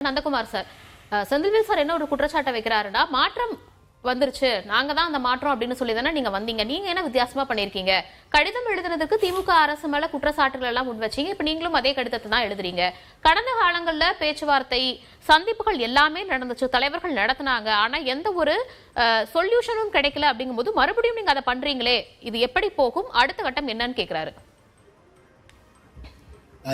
Nandakumar sir, Senthilvel sir என்ன ஒரு குற்றச்சாட்டை வைக்கிறாருன்னா, மாற்றம் வந்துருச்சு, நாங்க தான் அந்த மாற்றம் அப்படின்னு சொல்லி தானே நீங்க வந்தீங்க, நீங்க என்ன வித்தியாசமா பண்ணிருக்கீங்க? கடிதம் எழுதுனதுக்கு திமுக அரசு மேல குற்றச்சாட்டுகள் எல்லாம் முன் வச்சீங்க, இப்ப நீங்களும் அதே கடிதத்தை தான் எழுதுறீங்க. கடந்த காலங்கள்ல பேச்சுவார்த்தை சந்திப்புகள் எல்லாமே நடந்துச்சு, தலைவர்கள் நடத்தினாங்க, ஆனா எந்த ஒரு சொல்யூஷனும் கிடைக்கல. அப்படிங்கும் போது மறுபடியும் நீங்க அதை பண்றீங்களே, இது எப்படி போகும்? அடுத்த கட்டம் என்னன்னு கேக்குறாரு.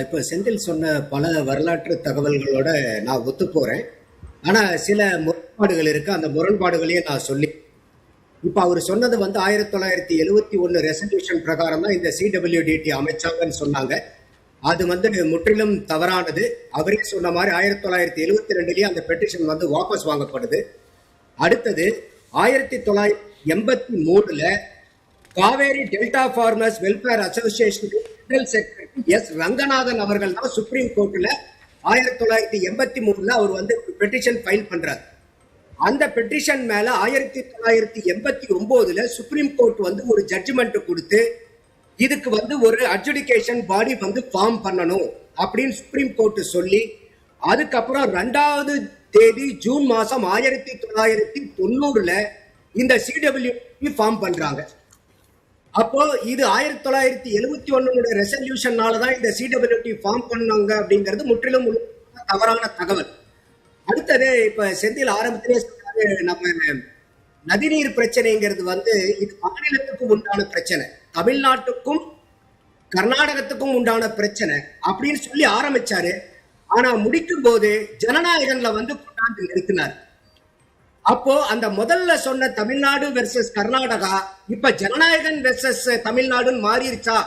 இப்போ செந்தில் சொன்ன பல வரலாற்று தகவல்களோட நான் ஒத்து போறேன். ஆனா சில முரண்பாடுகள் இருக்கு. அந்த முரண்பாடுகளையும் நான் சொல்லி, இப்ப அவர் சொன்னது 1971 ரெசல்யூஷன் பிரகாரம் தான் இந்த CWDT அமைச்சாங்கன்னு சொன்னாங்க. அது முற்றிலும் தவறானது. அவரே சொன்ன மாதிரி 1972லயே அந்த பெட்டிஷன் வாபஸ் வாங்கப்படுது. அடுத்தது 1983ல Kaveri delta farmers welfare association general secretary S Ranganathan அவர்கள் தான் சுப்ரீம் கோர்ட்ல 1983ல அவர் பெட்டிஷன் ஃபைல் பண்றாரு. அந்த பெட்டிஷன் மேல 1989ல சுப்ரீம் கோர்ட் ஒரு ஜட்ஜ்மெண்ட் கொடுத்து இதுக்கு ஒரு அட்ஜுடிகேஷன் பாடி ஃபார்ம் பண்ணணும் அப்படின்னு சுப்ரீம் கோர்ட் சொல்லி, அதுக்கப்புறம் 2வது தேதி ஜூன் மாசம் 1990ல இந்த CWDT ஃபார்ம் பண்றாங்க. அப்போ இது 1971 ரெசல்யூஷனாலதான் இந்த CWDT ஃபார்ம் பண்ணாங்க அப்படிங்கிறது முற்றிலும் தவறான தகவல். அடுத்தது இப்ப செந்தில் ஆரம்பத்திலே சொன்னாரு, நம்ம நதிநீர் பிரச்சனைங்கிறது இது மாநிலத்துக்கும் உண்டான பிரச்சனை, தமிழ்நாட்டுக்கும் கர்நாடகத்துக்கும் உண்டான பிரச்சனை அப்படின்னு சொல்லி ஆரம்பிச்சாரு. ஆனா முடிக்கும் போது ஜனநாயகன்ல கொண்டாந்து நிறுத்தினார். அப்போ அந்த முதல்ல சொன்ன தமிழ்நாடு வெர்சஸ் கர்நாடகா இப்ப ஜனநாயகன் வெர்சஸ் தமிழ்நாடுன்னு மாறிடுச்சா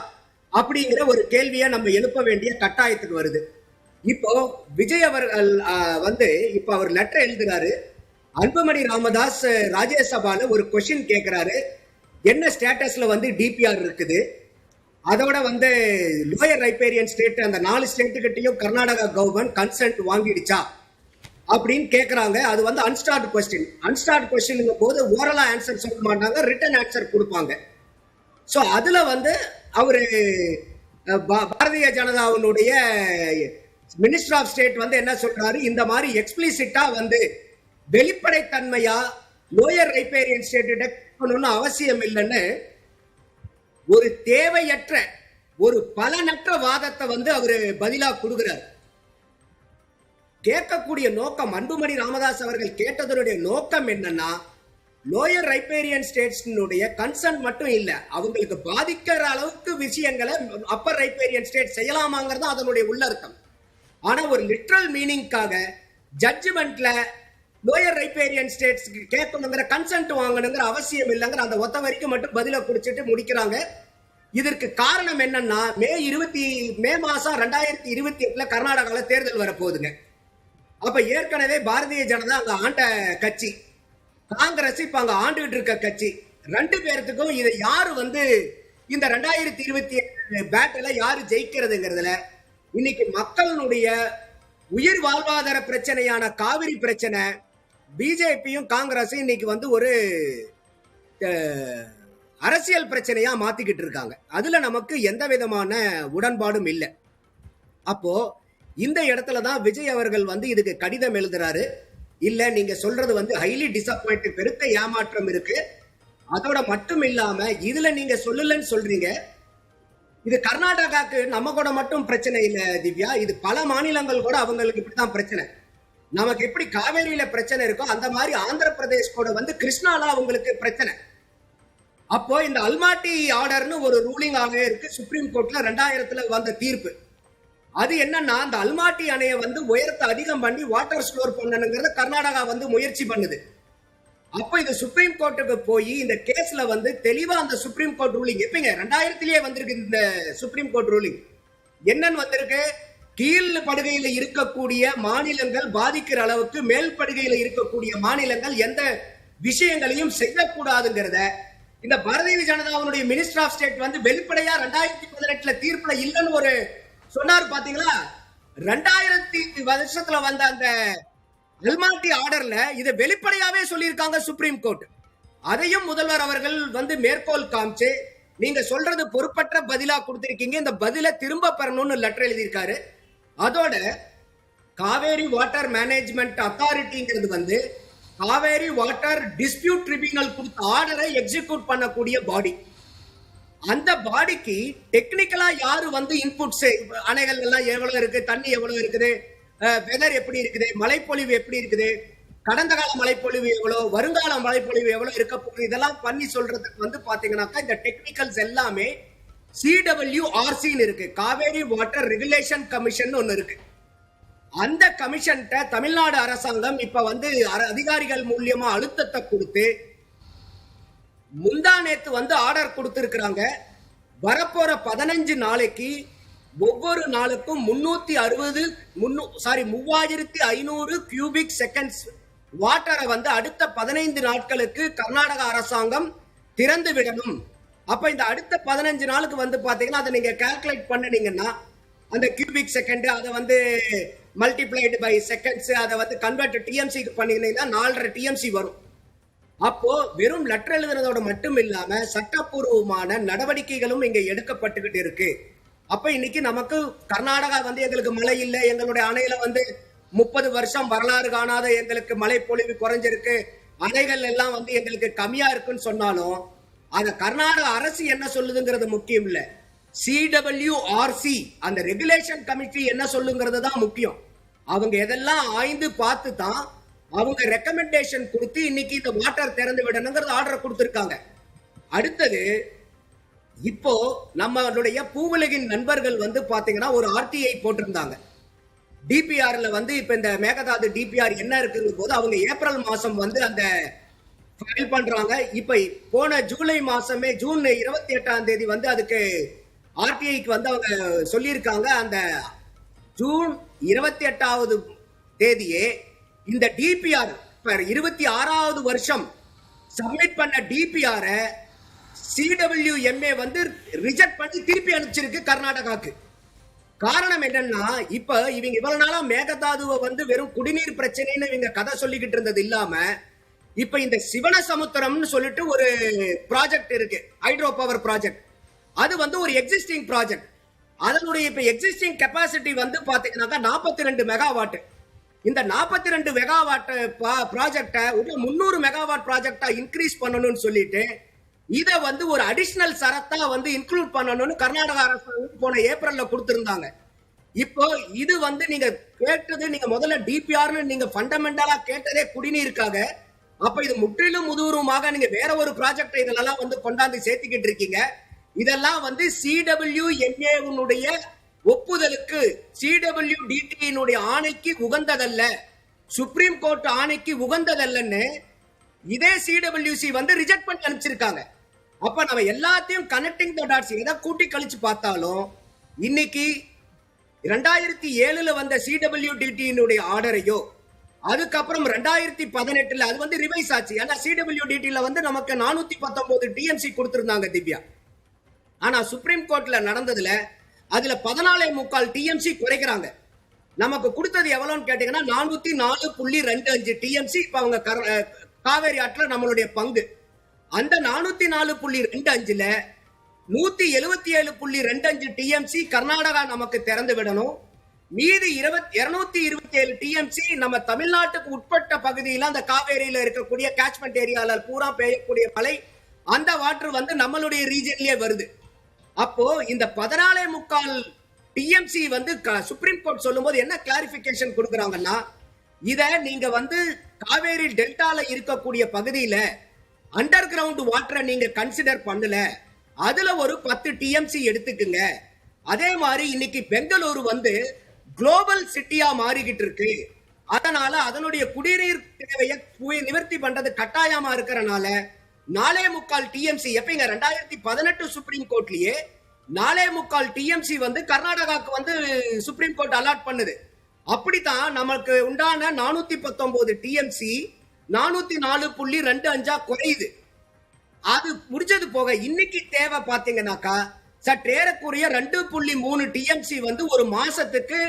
அப்படிங்கிற ஒரு கேள்வியை நம்ம எழுப்ப வேண்டிய கட்டாயத்துக்கு வருது. இப்போ விஜய் அவர்கள் இப்ப அவர் லெட்டர் எழுதுறாரு. அன்புமணி ராமதாஸ் ராஜ்யசபால ஒரு கொஸ்டின் கேட்கிறாரு, என்ன ஸ்டேட்டஸ்ல டிபிஆர் இருக்குது, அதோட லோயர் ரைப்பேரியன் ஸ்டேட் அந்த 4 ஸ்டேட்டுக்கிட்டையும் கர்நாடகா கவர்மெண்ட் கன்சென்ட் வாங்கிடுச்சா அப்படின்னு கேட்கறாங்க. அது அன்ஸ்டார்ட் கொஸ்டின். அன்ஸ்டார்ட் கொஸ்டின் போது ஓரலா ஆன்சர் சொல்ல மாட்டாங்க, ரிட்டன் ஆன்சர் கொடுப்பாங்க. சோ அதுல அவரு பாரதிய ஜனதாவுடைய மினிஸ்டர் ஆஃப் ஸ்டேட் என்ன சொல்றாரு, இந்த மாதிரி எக்ஸ்பிளிசிட்டா வெளிப்படைத்தன்மையா லோயர் ரைப்பேரியன் ஸ்டேட் அவசியம் இல்லைன்னு ஒரு தேவையற்ற ஒரு பலனற்ற வாதத்தை அவரு பதிலா கொடுக்கிறார். கேட்கக்கூடிய நோக்கம், அன்புமணி ராமதாஸ் அவர்கள் கேட்டதனுடைய நோக்கம் என்னன்னா, லோயர் ரைப்பேரியன் ஸ்டேட்ஸ்னுடைய கன்சர்ன் மட்டும் இல்ல, அவங்களுக்கு பாதிக்கிற அளவுக்கு விஷயங்களை அப்பர் ரைப்பேரியன் ஸ்டேட் செய்யலாமாங்கிறது அதனுடைய உள்ளர்த்தம். ஆனா ஒரு லிட்ரல் மீனிங்காக ஜட்ஜ்மெண்ட்ல லோயர் ரைப்பேரியன் ஸ்டேட்ஸ் கேட்கணுங்கிற கன்சென்ட் வாங்கணுங்கிற அவசியம் இல்லைங்கிற அந்த ஒத்த வரைக்கும் மட்டும் பதில குடிச்சிட்டு முடிக்கிறாங்க. இதற்கு காரணம் என்னன்னா, மே மாசம் 2028ல கர்நாடகால தேர்தல் வரப்போகுதுங்க. அப்ப ஏற்கனவே பாரதிய ஜனதா அங்க ஆண்ட கட்சி, காங்கிரஸ் இப்ப அங்க ஆண்டுகிட்டு இருக்க கட்சி, 2 பேர்த்துக்கும் இதை யாரு இந்த 2027 பேட்டில யாரு ஜெயிக்கிறதுங்கிறதுல இன்னைக்கு மக்களுடைய உயிர் வாழ்வாதார பிரச்சனையான காவிரி பிரச்சனை பிஜேபியும் காங்கிரஸும் இன்னைக்கு ஒரு அரசியல் பிரச்சனையா மாத்திக்கிட்டு இருக்காங்க. அதுல நமக்கு எந்த விதமான உடன்பாடும் இல்லை. அப்போ இந்த இடத்துலதான் விஜய் அவர்கள் இதுக்கு கடிதம் எழுதுறாரு. இல்ல, நீங்க சொல்றது ஹைலி டிசப்பாயிண்ட், பெருத்த ஏமாற்றம் இருக்கு. அதோட மட்டும் இல்லாம இதுல நீங்க சொல்லலன்னு சொல்றீங்க. இது கர்நாடகாக்கு நம்ம கூட மட்டும் பிரச்சனை இல்ல திவ்யா, இது பல மாநிலங்கள் கூட அவங்களுக்கு இப்படிதான் பிரச்சனை. நமக்கு எப்படி காவேரியில பிரச்சனை இருக்கோ அந்த மாதிரி ஆந்திர பிரதேஷ் கூட கிருஷ்ணால அவங்களுக்கு பிரச்சனை. அப்போ இந்த அல்மாட்டி ஆர்டர்னு ஒரு ரூலிங் ஆகவே இருக்கு சுப்ரீம் கோர்ட்ல 2000ல வந்த தீர்ப்பு. அது என்னன்னா, அந்த அல்மாட்டி அணையை உயரத்தை அதிகம் பண்ணி வாட்டர் ஸ்டோர் பண்ணணுங்கிறத கர்நாடகா முயற்சி பண்ணுது. அப்ப இது சுப்ரீம் கோர்ட்டுக்கு போய் இந்த கேஸ்ல தெளிவா அந்த சுப்ரீம் கோர்ட் ரூலிங் எப்பங்க 2000லயே வந்திருக்கு. இந்த சுப்ரீம் கோர்ட் ரூலிங் என்னன்னு வந்திருக்கு, கீழ் படுகையில இருக்கக்கூடிய மாநிலங்கள் பாதிக்கிற அளவுக்கு மேல் படுகையில இருக்கக்கூடிய மாநிலங்கள் எந்த விஷயங்களையும் செய்யக்கூடாதுங்கிறத இந்த பாரதிய ஜனதாவுடைய மினிஸ்டர் ஆஃப் ஸ்டேட் வெளிப்படையா 2018ல தீர்ப்புல இல்லைன்னு ஒரு சொன்னாரு. பாத்தீங்களா, 2000 வருஷத்துல வந்த அந்த அல்மாட்டி ஆர்டர்ல இதை வெளிப்படையாவே சொல்லியிருக்காங்க சுப்ரீம் கோர்ட். அதையும் முதல்வர் அவர்கள் மேற்கோள் காமிச்சு, நீங்க சொல்றது பொறுப்பற்ற பதிலா கொடுத்திருக்கீங்க, இந்த பதில திரும்ப பெறணும்னு லெட்டர் எழுதியிருக்காரு. அதோட காவேரி வாட்டர் மேனேஜ்மெண்ட் அத்தாரிட்டிங்கிறது வந்து காவேரி வாட்டர் டிஸ்பியூட் ட்ரிபியூனல் கொடுத்த ஆர்டரை எக்ஸிக்யூட் பண்ணக்கூடிய பாடி. அந்த பாடிக்கு டெக்னிக்கலா யாரு வந்து இன்புட்ஸ், அணைகள் எல்லாம் எவ்வளவு இருக்கு, தண்ணி எவ்வளவு இருக்குது, வெதர் எப்படி இருக்குது, மழைப்பொழிவு எப்படி இருக்குது, கடந்த கால மழைப்பொழிவு எவ்வளவு, வருங்கால மழைப்பொழிவு எவ்வளவு இருக்க போகுது, இதெல்லாம் பண்ணி சொல்றதுக்கு வந்து பாத்தீங்கன்னாக்கா இந்த டெக்னிக்கல்ஸ் எல்லாமே CWRCன்னு இருக்கு, காவேரி வாட்டர் ரெகுலேஷன் கமிஷன் ஒன்னு இருக்கு. அந்த கமிஷன்ட்ட தமிழ்நாடு அரசாங்கம் இப்ப வந்து அதிகாரிகள் மூலியமா அழுத்தத்தை கொடுத்து முந்தா நேத்து வந்து ஆர்டர் கொடுத்திருக்கிறாங்க. வரப்போற 15 நாளைக்கு ஒவ்வொரு நாளுக்கும் 3500 கியூபிக் செகண்ட்ஸ் வாட்டரை வந்து அடுத்த 15 நாட்களுக்கு கர்நாடக அரசாங்கம் திறந்து விடணும். அப்ப இந்த அடுத்த 15 நாளுக்கு வந்து பாத்தீங்கன்னா அதை நீங்க கால்குலேட் பண்ணீங்கன்னா அந்த கியூபிக் செகண்ட் அதை வந்து மல்டிப்ளைடு பை செகண்ட்ஸ் அதை வந்து கன்வெர்ட் டிஎம்சிக்கு பண்ணீங்கன்னா 4.5 டிஎம்சி வரும். அப்போ வெறும் லெட்டர் எழுதுறதோட மட்டும் இல்லாம சட்டப்பூர்வமான நடவடிக்கைகளும் இங்க எடுக்கப்பட்டுக்கிட்டு இருக்கு. அப்ப இன்னைக்கு நமக்கு கர்நாடகா வந்து எங்களுக்கு மழை இல்லை, எங்களுடைய அணையில வந்து 30 வருஷம் வரலாறு காணாத எங்களுக்கு மழை பொழிவு குறைஞ்சிருக்கு, அணைகள் எல்லாம் வந்து எங்களுக்கு கம்மியா இருக்குன்னு சொன்னாலும் அத கர்நாடக அரசு என்ன சொல்லுதுங்கிறது முக்கியம் இல்ல, CWRC அந்த ரெகுலேஷன் கமிட்டி என்ன சொல்லுங்கிறது தான் முக்கியம். அவங்க எதெல்லாம் ஆய்ந்து பார்த்து தான் அவங்க ரெக்கமெண்டேஷன் கொடுத்து இன்னைக்கு இந்த வாட்டர் திறந்து விடணுங்கிறது ஆர்டர் கொடுத்திருக்காங்க. அடுத்தது இப்போ நம்மளுடைய பூவுலகின் நண்பர்கள் வந்து பாத்தீங்கன்னா ஒரு RTI போட்டிருந்தாங்க. டிபிஆர்ல வந்து இப்ப இந்த மேகதாது டிபிஆர் என்ன இருக்குங்க போது அவங்க ஏப்ரல் மாசம் வந்து அந்த ஃபைல் பண்றாங்க. இப்ப போன ஜூலை மாசமே ஜூன் 28ஆம் தேதி வந்து அதுக்கு RTIக்கு வந்து அவங்க சொல்லியிருக்காங்க. அந்த ஜூன் 28வது தேதியே இந்த டிபிஆர் 26வது வருஷம் சப்மிட் பண்ண டிபிஆர் CWMA வந்து ரிஜெக்ட் பண்ணி திருப்பி அனுப்பிச்சிருக்கு கர்நாடகாக்கு. காரணம் என்னன்னா இப்ப இவங்க இவ்வளவு நாளா மேகதாதுவை வந்து வெறும் குடிநீர் பிரச்சனைன்னு இவங்க கதை சொல்லிக்கிட்டு இருந்தது இல்லாம இப்ப இந்த சிவனசமுத்திரம்னு சொல்லிட்டு ஒரு ப்ராஜெக்ட் இருக்கு, ஹைட்ரோ பவர் ப்ராஜெக்ட். அது வந்து ஒரு எக்ஸிஸ்டிங் ப்ராஜெக்ட். அதனுடைய இப்ப எக்ஸிஸ்டிங் கெப்பாசிட்டி வந்து பாத்தீங்கன்னாக்கா 42 மெகாவாட். இந்த 42 மெகாவாட் ப்ராஜெக்டை 300 மெகாவாட் ப்ராஜெக்டா இன்க்ரீஸ் பண்ணணும்னு சொல்லிட்டு இத வந்து ஒரு அடிஷனல் சரத்தா வந்து இன்க்ளூட் பண்ணணும்னு கர்நாடக அரசாங்கம் போன ஏப்ரல்ல கொடுத்திருந்தாங்க. இப்போ இது வந்து நீங்க கேட்டது, நீங்க முதல்ல டிபிஆர்னு நீங்க ஃபண்டமெண்டலா கேட்டதே குடிநீருக்காக. அப்ப இது முற்றிலும் முதுகுருமாக நீங்க வேற ஒரு ப்ராஜெக்ட் இதெல்லாம் வந்து கொண்டாந்து சேர்த்துக்கிட்டு இருக்கீங்க. இதெல்லாம் வந்து CWMA ஒப்புதலுக்கு, CWDT ஆணைக்கு உகந்ததல்ல, சுப்ரீம் கோர்ட் ஆணைக்கு உகந்ததல்லன்னு இதே CWC வந்து ரிஜெக்ட் பண்ணி அனுப்பிச்சிருக்காங்க. அப்ப நம்ம எல்லாத்தையும் கனெக்டிங் தி டாட்ஸ் எதை கூட்டி கழிச்சு பார்த்தாலும் இன்னைக்கு 2007ல வந்த CWDT ஆர்டரையோ அதுக்கப்புறம் 2018ல அது வந்து ரிவைஸ் ஆச்சு. ஏன்னா CWDTல வந்து நமக்கு 419 டிஎம்சி கொடுத்திருந்தாங்க திவ்யா. ஆனா சுப்ரீம் கோர்ட்ல நடந்ததுல அதுல 14.25 டிஎம்சி குறைக்கிறாங்க. நமக்கு கொடுத்தது எவ்வளவுன்னு கேட்டீங்கன்னா 404.25 டிஎம்சி. இப்ப அவங்க காவேரி ஆற்றுல நம்மளுடைய பங்கு அந்த 404.25ல 177.25 டிஎம்சி கர்நாடகா நமக்கு திறந்து விடணும். மீதி 227 டிஎம்சி நம்ம தமிழ்நாட்டுக்கு உட்பட்ட பகுதியில் அந்த காவேரியில இருக்கக்கூடிய கேட்ச்மெண்ட் ஏரியால பூரா பெய்யக்கூடிய மழை அந்த வாட்டர் வந்து நம்மளுடைய ரீஜன்லயே வருது. அப்போ இந்த 14.25 டிஎம்சி வந்து சுப்ரீம் கோர்ட் சொல்லும் போது என்ன கிளாரிபிகேஷன் கொடுக்கறாங்கன்னா, இத நீங்க வந்து காவேரி டெல்டால இருக்கக்கூடிய பகுதியில அண்டர் கிரவுண்ட் வாட்டரை நீங்க கன்சிடர் பண்ணல, அதுல ஒரு 10 டிஎம்சி எடுத்துக்குங்க. அதே மாதிரி இன்னைக்கு பெங்களூரு வந்து குளோபல் சிட்டியா மாறிக்கிட்டு இருக்கு. அதனால அதனுடைய குடிநீர் தேவையை நிவர்த்தி பண்றது கட்டாயமா இருக்கிறனால 4.25 டிஎம்சி எப்பங்க 2018 சுப்ரீம் கோர்ட்லயே 4.25 டிஎம்சி வந்து கர்நாடகாவுக்கு வந்து சுப்ரீம் கோர்ட் அலாட் பண்ணுது. அப்படித்தான் நமக்கு உண்டான 419 டிஎம்சி 404.25 குறையுது. அது முடிஞ்சது போக இன்னைக்கு தேவை பாத்தீங்கன்னாக்கா சற்றேறக்குரிய 2.3 டிஎம்சி வந்து ஒரு மாசத்துக்கு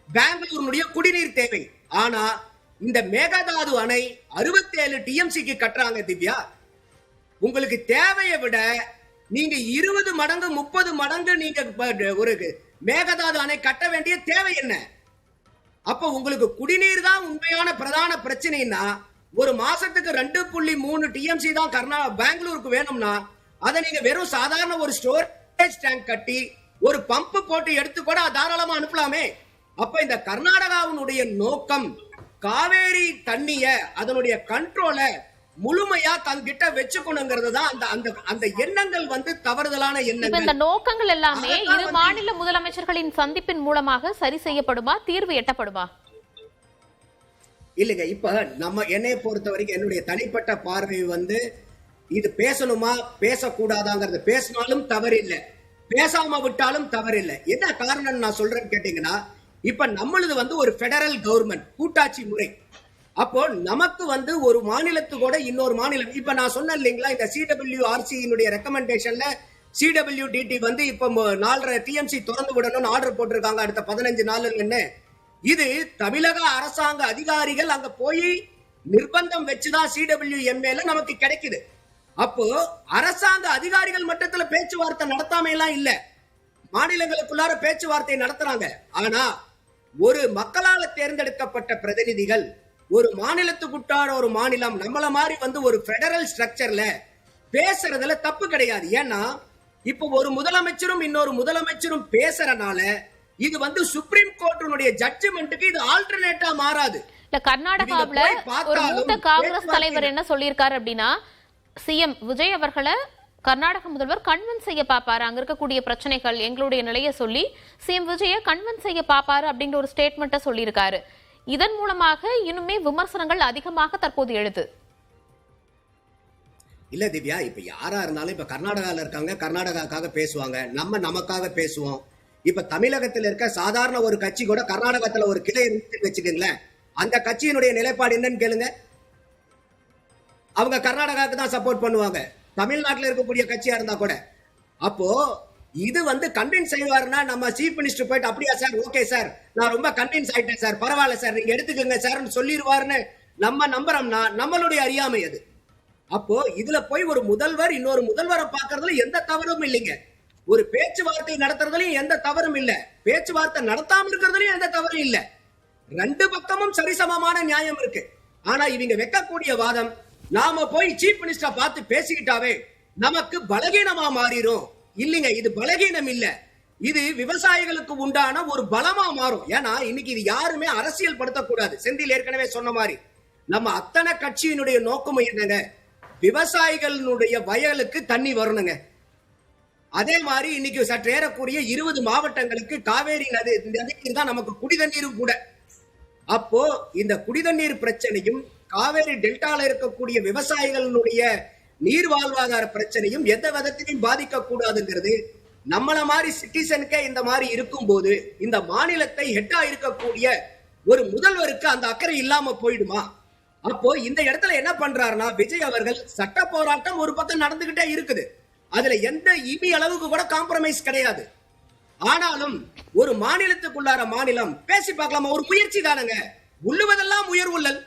பெங்களூருடைய குடிநீர் தேவை. ஆனா இந்த மேகதாது அணை 67 டிஎம்சிக்கு கட்டுறாங்க திவ்யா. உங்களுக்கு தேவையை விட நீங்க 20 மடங்கு 30 மடங்கு நீங்க ஒரு மேகதாது அணை கட்ட வேண்டிய தேவை என்ன? அப்ப உங்களுக்கு குடிநீர் தான் உண்மையான பிரதான பிரச்சனைன்னா ஒரு மாசத்துக்கு 2.3 டிஎம்சி தான் பெங்களூருக்கு வேணும்னா அதை நீங்க வெறும் சாதாரண ஒரு ஸ்டோரேஜ் டேங்க் கட்டி ஒரு பம்ப் போட்டு எடுத்து கூட தாராளமா அனுப்பலாமே. அப்ப இந்த கர்நாடகாவினுடைய நோக்கம் காவேரி தண்ணிய அதனுடைய கண்ட்ரோல முழுமையா தன்கிட்ட வச்சுக்கணுங்கிறது தான் அந்த எண்ணங்கள் வந்து தவறுதலான எண்ணங்கள். இந்த நோக்கங்கள் எல்லாமே இரு மாநில முதலமைச்சர்களின் சந்திப்பின் மூலமாக சரி செய்யப்படுமா, தீர்வு எட்டப்படுமா? இல்லைங்க, இப்ப நம்ம என்னைய பொறுத்த வரைக்கும் என்னுடைய தனிப்பட்ட பார்வை வந்து இது பேசணுமா பேசக்கூடாதாங்கிறது, பேசினாலும் தவறில்லை, பேசாம விட்டாலும் தவறில்லை. என்ன காரணம் நான் சொல்றேன்னு கேட்டீங்கன்னா, இப்ப நம்மளது வந்து ஒரு பெடரல் கவர்மெண்ட் கூட்டாட்சி முறை. அப்போ நமக்கு வந்து ஒரு மாநிலத்து கூட இன்னொரு மாநிலம், இப்ப நான் சொன்னேன் இல்லைங்களா, இந்த CWRC ரெக்கமெண்டேஷன்ல CWDT வந்து இப்ப 4.5 டிஎம்சி திறந்து விடணும்னு ஆர்டர் போட்டிருக்காங்க அடுத்த 15 நாள். இது தமிழக அரசாங்க அதிகாரிகள் அங்க போய் நிர்பந்தம் வச்சுதான் CWMAல நமக்கு கிடைக்குது. அப்போ அரசாங்க அதிகாரிகள் மட்டத்துல பேச்சுவார்த்தை நடத்தாம எல்லாம் இல்ல, மாநிலங்களுக்குள்ளார பேச்சுவார்த்தை நடத்துறாங்க. ஆனா ஒரு மக்களால் தேர்ந்தெடுக்கப்பட்ட பிரதிநிதிகள் ஒரு மாநிலத்துக்குட்டார ஒரு மாநிலம் நம்மள மாதிரி வந்து ஒரு பெடரல் ஸ்ட்ரக்சர்ல பேசுறதுல தப்பு கிடையாது. ஏன்னா இப்ப ஒரு முதலமைச்சரும் இன்னொரு முதலமைச்சரும் பேசுறனால இது வந்து சுப்ரீம் கோர்ட்டினுடைய ஜட்ஜ்மெண்ட்டுக்கு இது ஆல்டர்னேட்டா மாறாது. இல்ல, கர்நாடகாவுல ஒரு மூத்த காங்கிரஸ் தலைவர் என்ன சொல்லியிருக்காரு அப்படின்னா, சிஎம் விஜய் அவர்களை கர்நாடக முதல்வர் கன்வின்ஸ் செய்ய பாப்பாரு, அங்க இருக்கக்கூடிய பிரச்சனைகள் எங்களுடைய நிலையை சொல்லி சிஎம் விஜய கன்வின்ஸ் செய்ய பாப்பாரு அப்படிங்கிற ஒரு ஸ்டேட்மெண்ட்டை சொல்லியிருக்காரு. இதன் மூலமாக இன்னுமே விமர்சனங்கள் அதிகமாக தற்போது எழுது. இல்ல திவ்யா, இப்ப யாரா இருந்தாலும் இப்ப கர்நாடகால இருக்காங்க, கர்நாடகாக்காக பேசுவாங்க, நம்ம நமக்காக பேசுவோம். இப்ப தமிழகத்தில் இருக்க சாதாரண ஒரு கட்சி கூட கர்நாடகத்துல ஒரு கிளை இருந்து வச்சுக்கீங்களேன், அந்த கட்சியினுடைய நிலைப்பாடு என்னன்னு கேளுங்க. அவங்க கர்நாடகாவுக்கு தான் சப்போர்ட் பண்ணுவாங்க, தமிழ்நாட்டில் இருக்கக்கூடிய கட்சியா இருந்தா கூட. அப்போ இது வந்து கன்வின்ஸ் செய்வாருன்னா நம்ம சீஃப் மினிஸ்டர் போயிட்டு அப்படியா சார், ஓகே சார், நான் ரொம்ப கன்வின்ஸ் ஆயிட்டேன் சார், பரவாயில்ல சார், நீங்க எடுத்துக்கோங்க சார் சொல்லிடுவாருன்னு நம்ம நம்புறோம்னா நம்மளுடைய அறியாமை அது. அப்போ இதுல போய் ஒரு முதல்வர் இன்னொரு முதல்வரை பார்க்கறதுல எந்த தவறும் இல்லைங்க, ஒரு பேச்சுவார்த்தை நடத்துறதுலயும் எந்த தவறும் இல்ல, பேச்சுவார்த்தை நடத்தாம இருக்கிறதுலயும் எந்த தவறும் இல்ல. ரெண்டு பக்கமும் சரிசமமான நியாயம் இருக்கு. ஆனா இவங்க வைக்கக்கூடிய வாதம், நாம போய் சீஃப் மினிஸ்டர் பார்த்து பேசிக்கிட்டாவே நமக்கு பலகீனமா மாறிடும். இல்லைங்க, இது பலகீனம் இல்ல, இது விவசாயிகளுக்கு உண்டான ஒரு பலமா மாறும். ஏன்னா இன்னைக்கு இது யாருமே அரசியல் படுத்தக்கூடாது. செந்தில் ஏற்கனவே சொன்ன மாதிரி நம்ம அத்தனை கட்சியினுடைய நோக்கமும் என்னங்க, விவசாயிகளுடைய வயலுக்கு தண்ணி வரணுங்க. அதே மாதிரி இன்னைக்கு சற்று ஏறக்கூடிய 20 மாவட்டங்களுக்கு காவேரி நதிக்கு தான் நமக்கு குடிதண்ணீரும் கூட. அப்போ இந்த குடிதண்ணீர் பிரச்சனையும் காவேரி டெல்டால இருக்கக்கூடிய விவசாயிகளுடைய நீர் வாழ்வாதார பிரச்சனையும் எந்த விதத்திலையும் பாதிக்க கூடாதுங்கிறது நம்மள மாதிரி சிட்டிசனுக்கே இந்த மாதிரி இருக்கும் போது இந்த மாநிலத்தை ஹெட்டா இருக்கக்கூடிய ஒரு முதல்வருக்கு அந்த அக்கறை இல்லாம போயிடுமா? அப்போ இந்த இடத்துல என்ன பண்றாருன்னா, விஜய் அவர்கள் சட்ட போராட்டம் ஒரு பக்கம் நடந்துகிட்டே இருக்குது, அதுல எந்த இமி அளவுக்கு கூட காம்ப்ரமைஸ் கிடையாது. ஆனாலும் ஒரு மாநிலத்துக்குள்ளார மாநிலம் பேசி பார்க்கலாமா, ஒரு முயற்சி தானுங்க, உள்ளுவதெல்லாம் உயர்வுள்ளல்.